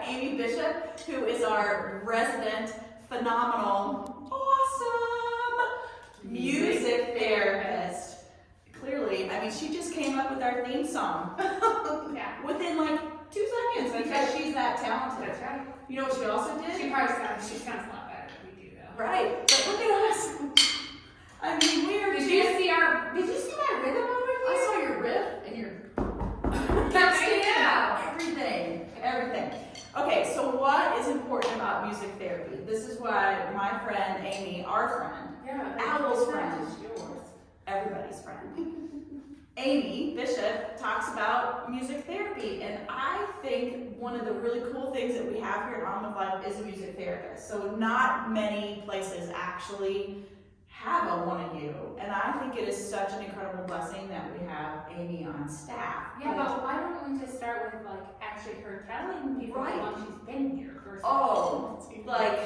Amy Bishop, who is our resident, phenomenal, awesome music therapist. Clearly, I mean, she just came up with our theme song within like 2 seconds because she's that talented. That's right. You know what she also did? She sounds a lot better than we do, though. Right, but look at us. I mean, we are. Did you see my rhythm over here? I saw your riff and your. Everything. Okay, so what is important about music therapy? This is why my friend Amy, our friend, Owl's friend, everybody's friend, Amy Bishop talks about music therapy, and I think one of the really cool things that we have here at Automaticity of Action is a music therapist. So not many places actually have a one of you, and I think it is such an incredible blessing that we have Amy on staff. Yeah, but why don't we just start with like actually her telling people how long she's been here first? Oh, like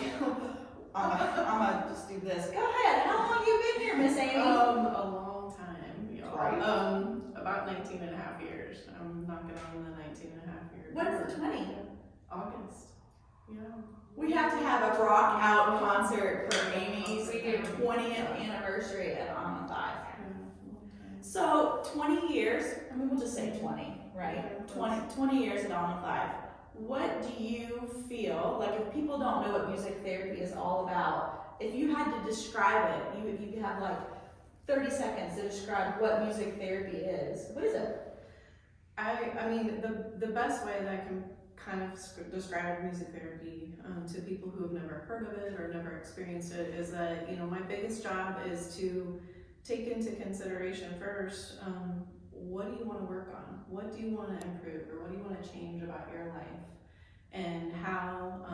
I'm gonna just do this. Go ahead. How long you been here, Miss Amy? A long time, y'all. About 19 and a half years. I'm knocking on the 19 and a half years. When's the 20? August. Yeah. We have to have a rock out concert for Amy's 20th anniversary at Automaticity. So 20 years, I mean, we'll just say 20, right? 20 years at Automaticity. What do you feel, like if people don't know what music therapy is all about, if you had to describe it, you could have like 30 seconds to describe what music therapy is. What is it? I mean, the best way that I can kind of describe music therapy to people who have never heard of it or never experienced it is that, my biggest job is to take into consideration first, what do you want to work on? What do you want to improve, or what do you want to change about your life? And how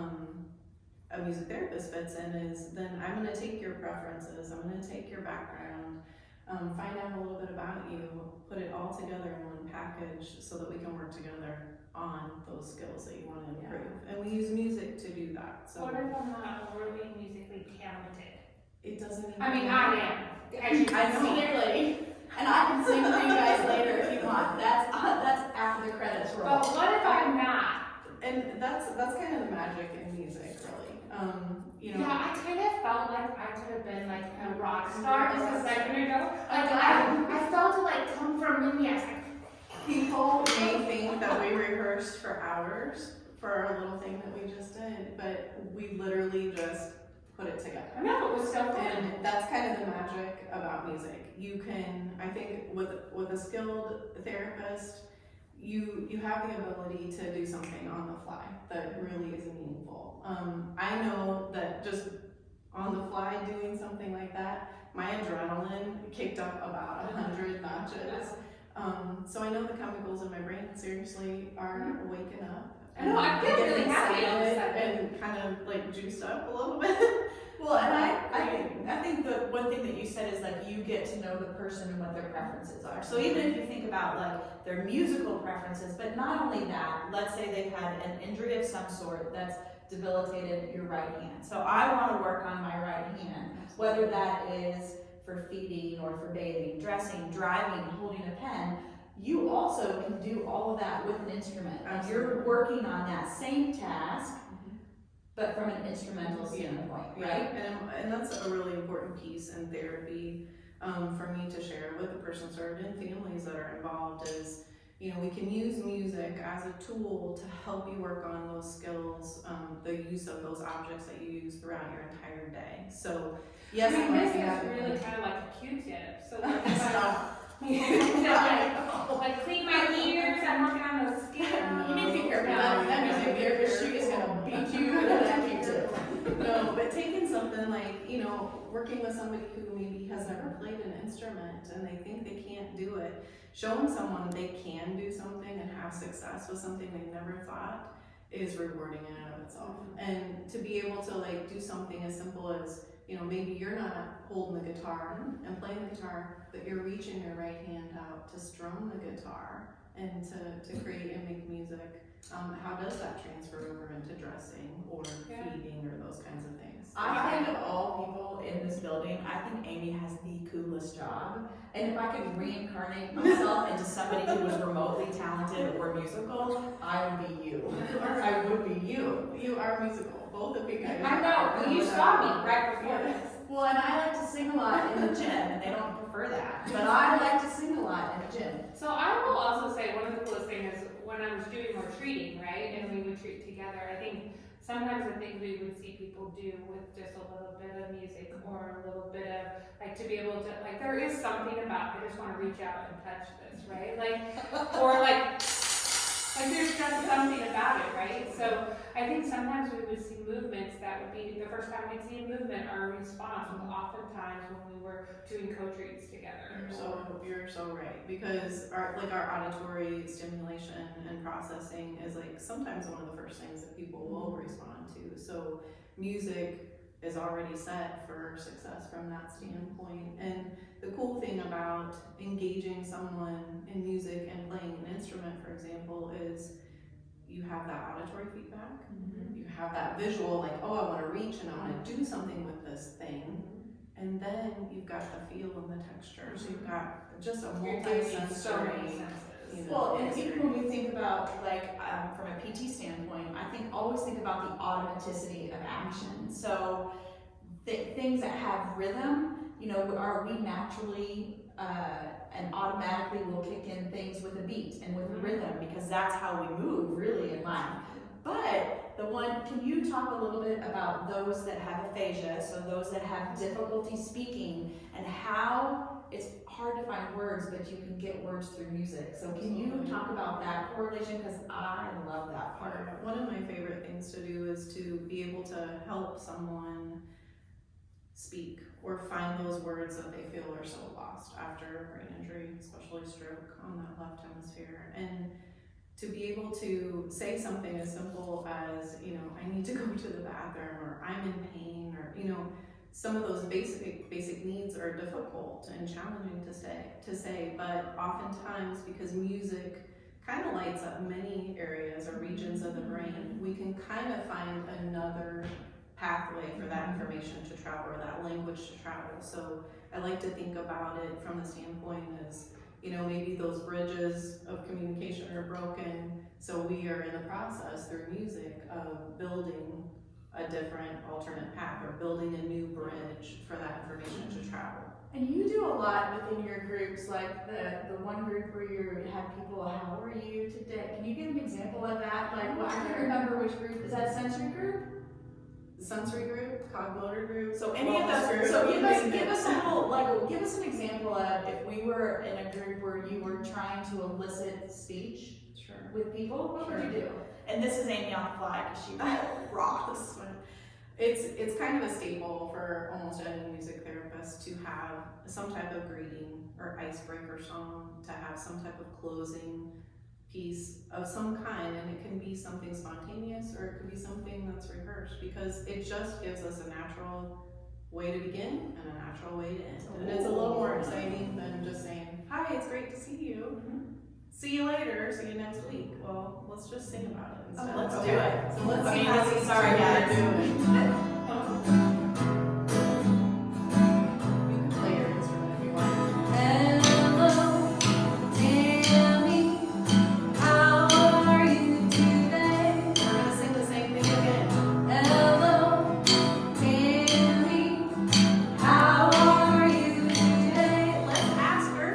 a music therapist fits in is then I'm going to take your preferences, I'm going to take your background, find out a little bit about you, put it all together in one package so that we can work together on those skills that you want to improve. And we use music to do that. So what if I'm not overly musically talented? It doesn't even I mean, I am. As you can see. Clearly. And I can sing for you guys later if you want. That's after the credits roll. But what if I'm not? And that's kind of the magic in music, really. Yeah, I kind of felt like I could have been like a rock star just a second ago. Like I felt it like come from me. I was like, people may think that we rehearsed for hours for our little thing that we just did, but we literally just put it together. I know, it was so fun. And that's kind of the magic about music. You can, I think with a skilled therapist, you have the ability to do something on the fly that really is meaningful. I know that just on the fly doing something like that, my adrenaline kicked up about 100 notches. So I know the chemicals in my brain seriously are waking up. I know, I feel really happy all of a sudden. And kind of like juiced up a little bit. Well, and I think the one thing that you said is like you get to know the person and what their preferences are. So even if you think about like their musical preferences, but not only that, let's say they've had an injury of some sort that's debilitated your right hand. So I want to work on my right hand, whether that is for feeding or for bathing, dressing, driving, holding a pen. You also can do all of that with an instrument. And you're working on that same task, but from an instrumental standpoint, right? And that's a really important piece in therapy for me to share with the person served and families that are involved is, we can use music as a tool to help you work on those skills, the use of those objects that you use throughout your entire day. So, yes, I mean, this is really kind of like a Q-tip. So like if like clean my ears, I'm working on those skills. You need to be careful. That music therapist, she is gonna beat you with that Q-tip. No, but taking something like, working with somebody who maybe has never played an instrument and they think they can't do it, showing someone they can do something and have success with something they never thought is rewarding in and of itself. And to be able to like do something as simple as, maybe you're not holding the guitar and playing the guitar, but you're reaching your right hand out to strum the guitar and to create and make music. How does that transfer over into dressing or feeding or those kinds of things? I think of all people in this building, I think Amy has the coolest job. And if I could reincarnate myself into somebody who was remotely talented or musical, I would be you. I would be you. You are musical, both of you guys. I know, you saw me right before this. Well, and I like to sing a lot in the gym, and they don't prefer that. But I like to sing a lot in the gym. So I will also say one of the coolest things is when I was doing more treating, right, and we would treat together, I think sometimes the things we would see people do with just a little bit of music or a little bit of, like, to be able to, like, there is something about, I just want to reach out and touch this, right? Like, or like there's just something about it, right? So I think sometimes we would see movements that would be, the first time we'd see a movement, our response was oftentimes when we were doing co-treats together. You're so right, because our auditory stimulation and processing is like sometimes one of the first things that people will respond to. So music is already set for success from that standpoint. And the cool thing about engaging someone in music and playing an instrument, for example, is you have that auditory feedback, you have that visual, like, oh, I want to reach and I want to do something with this thing. And then you've got the feel and the texture. So you've got just a multi-sensory. Well, and even when we think about, like, from a PT standpoint, I think always think about the automaticity of action. So things that have rhythm, you know, we naturally and automatically will kick in things with a beat and with a rhythm, because that's how we move really in life. But can you talk a little bit about those that have aphasia, so those that have difficulty speaking, and how it's hard to find words, but you can get words through music. So can you talk about that correlation? Because I love that part. One of my favorite things to do is to be able to help someone speak or find those words that they feel are so lost after a brain injury, especially stroke on that left hemisphere. And to be able to say something as simple as, you know, I need to go to the bathroom, or I'm in pain, or, you know, some of those basic needs are difficult and challenging to say, but oftentimes, because music kind of lights up many areas or regions of the brain, we can kind of find another pathway for that information to travel, or that language to travel. So I like to think about it from the standpoint as, you know, maybe those bridges of communication are broken, so we are in the process through music of building a different alternate path, or building a new bridge for that information to travel. And you do a lot within your groups, like the one group where you have people, how are you today? Can you give an example of that? Like, well, I can't remember which group, is that sensory group? Sensory group, cogmotor group. So any of those groups. So give us a little, like, give us an example of if we were in a group where you were trying to elicit speech with people, what would you do? And this is Amy on the fly because she rocks. It's kind of a staple for almost any music therapist to have some type of greeting or icebreaker song, to have some type of closing piece of some kind, and it can be something spontaneous or it could be something that's rehearsed, because it just gives us a natural way to begin and a natural way to end. And it's a little more exciting than just saying, hi, it's great to see you. See you later, see you next week. Well, let's just sing about it instead. Let's do it. So let's see how these sorry guys. are doing. You can play your instrument if you want. Hello, Tammy, how are you today? We're gonna sing the same thing again. Hello, Tammy, how are you today? Let's ask her.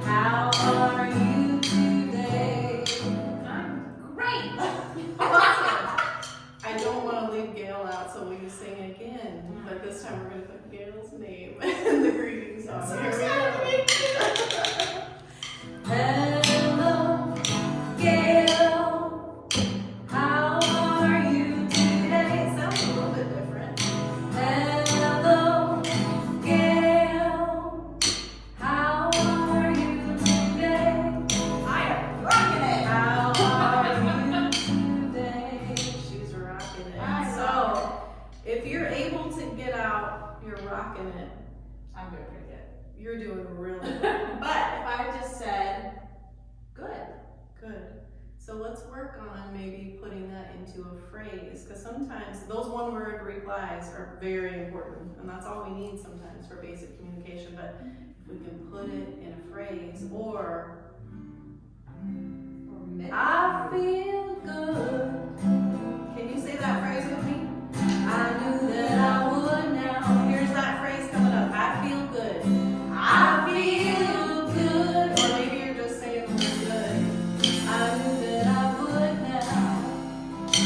How are you today? I'm great. I don't want to leave Gail out, so will you sing again? But this time we're going to put Gail's name in the greeting song. So Here we excited. go. Hello, Gail, how are you today? It sounds a little bit different. Hello, Gail, how are you today? I am rocking it. How are you today? She's rocking it. I So, if you're able to get out, you're rocking it. I'm doing pretty good. You're doing really good. But if I just said, good, let's work on maybe putting that into a phrase, because sometimes those one-word replies are very important, and that's all we need sometimes for basic communication. But if we can put it in a phrase, or I feel good. Can you say that phrase with me? I knew that I would now. Here's that phrase coming up. I feel good. I feel good. Or maybe you're just saying the word good. I knew that I would now.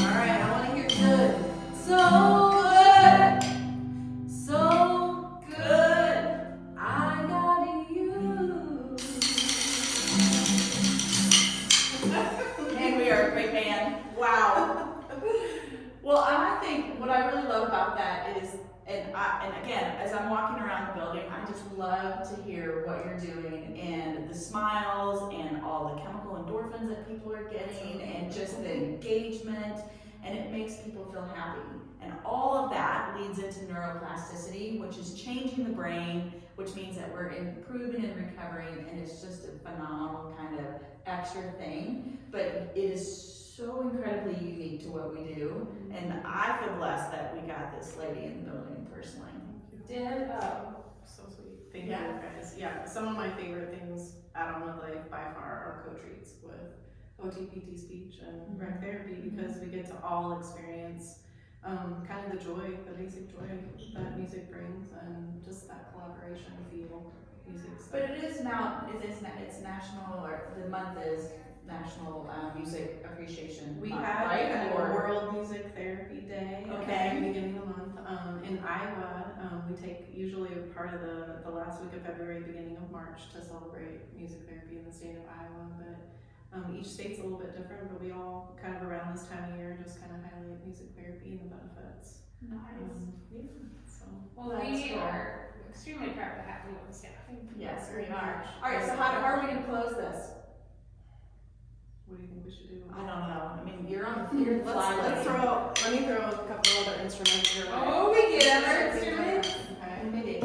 Alright, I want to hear good. So good. So good. I got you. And we are a great band. Wow. Well, I think what I really love about that is, and again, as I'm walking around the building, I just love to hear what you're doing and the smiles and all the chemical endorphins that people are getting and just the engagement, and it makes people feel happy. And all of that leads into neuroplasticity, which is changing the brain, which means that we're improving and recovering, and it's just a phenomenal kind of extra thing. But it is so incredibly unique to what we do, and I feel blessed that we got this lady in the building personally. So sweet. Thank you guys. Yeah, some of my favorite things out on my life by far are co-treats with OTPT speech and rec therapy, because we get to all experience kind of the joy, the basic joy that music brings, and just that collaboration feel. But it is now, it's national, or the month is National Music Appreciation We Month, had right? kind of a Or- World Music Therapy Day at the beginning of the month. In Iowa, we take usually a part of the last week of February, beginning of March, to celebrate music therapy in the state of Iowa. But each state's a little bit different, but we all kind of around this time of year just kind of highlight music therapy and the benefits. Nice. So Well, That's we cool. are extremely proud to have you on staff. Yes, we are. All right, so how are we going to close this? what do you think we should do? I don't know. I mean, you're on the field. Let me throw a couple other instruments your way. Oh, we get our instruments. Okay.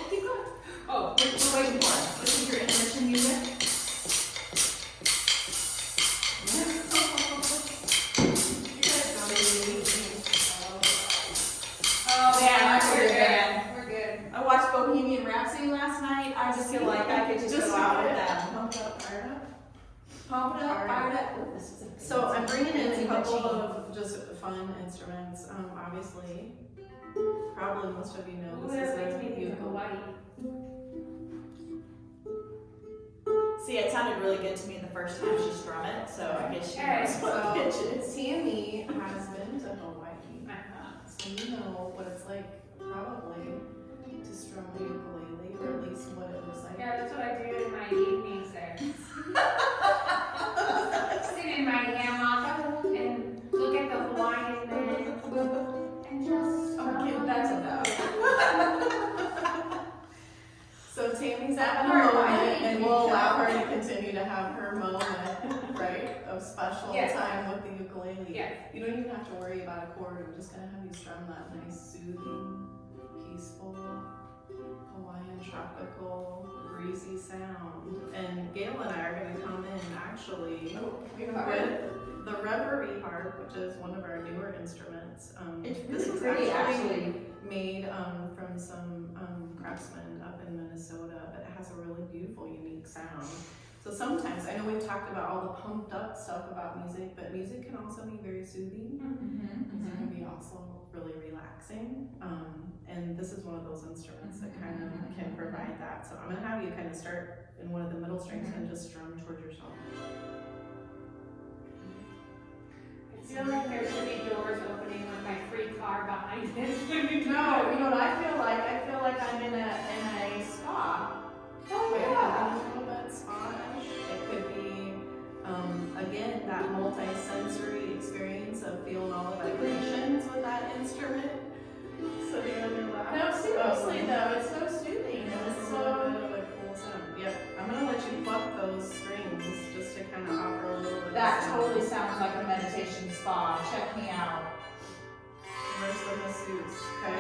Okay, good. Oh, We're waiting for it. This is your intermission music. we're good. I watched Bohemian Rhapsody last night. I just feel like I could just go out with that. Pumped up, fired up. Pump it up, fire it up. So I'm bringing in a couple of just fun instruments. Obviously, probably most of you know Ooh, this is that makes me a think of ukulele. Hawaii. See, it sounded really good to me the first time she strummed it, so I guess she Okay, knows what pitch So is. Tammy has been to Hawaii, Uh-huh. so you know what it's like probably to strum a ukulele, or at least what it looks like. Yeah, that's what I do in my evenings there. Sit in my hammock and look at the Hawaiian men and just Okay, that's enough. So Tammy's having a Her moment, Hawaii and we'll allow her to continue to have her moment, right, of special Yes. time with the ukulele. Yes. You don't even have to worry about a chord. I'm just gonna have you strum that nice, soothing, peaceful, Hawaiian tropical, breezy sound. And Gail and I are gonna come in actually with the Reverie Harp, which is one of our newer instruments. It's This really was pretty, actually. made from some craftsmen up in Minnesota, but it has a really beautiful, unique sound. So sometimes, I know we've talked about all the pumped up stuff about music, but music can also be very soothing. It can be also really relaxing. And this is one of those instruments that kind of can provide that. So I'm gonna have you kind of start in one of the middle strings and just strum towards yourself. I feel like there should be doors opening with my free car behind it. No, you know what I feel like? I feel like I'm in a spa. Oh yeah, a little bit spa-ish. It could be, again, that multi-sensory experience of feeling all the vibrations with that instrument. Sitting on your lap. No, seriously though, it's so soothing. It's It's a so. little bit of a cool sound. Yep, I'm gonna let you pluck those strings just to kind of offer a little bit of That sound. totally sounds like a meditation spa. Check me out. Where's the masseuse? Okay.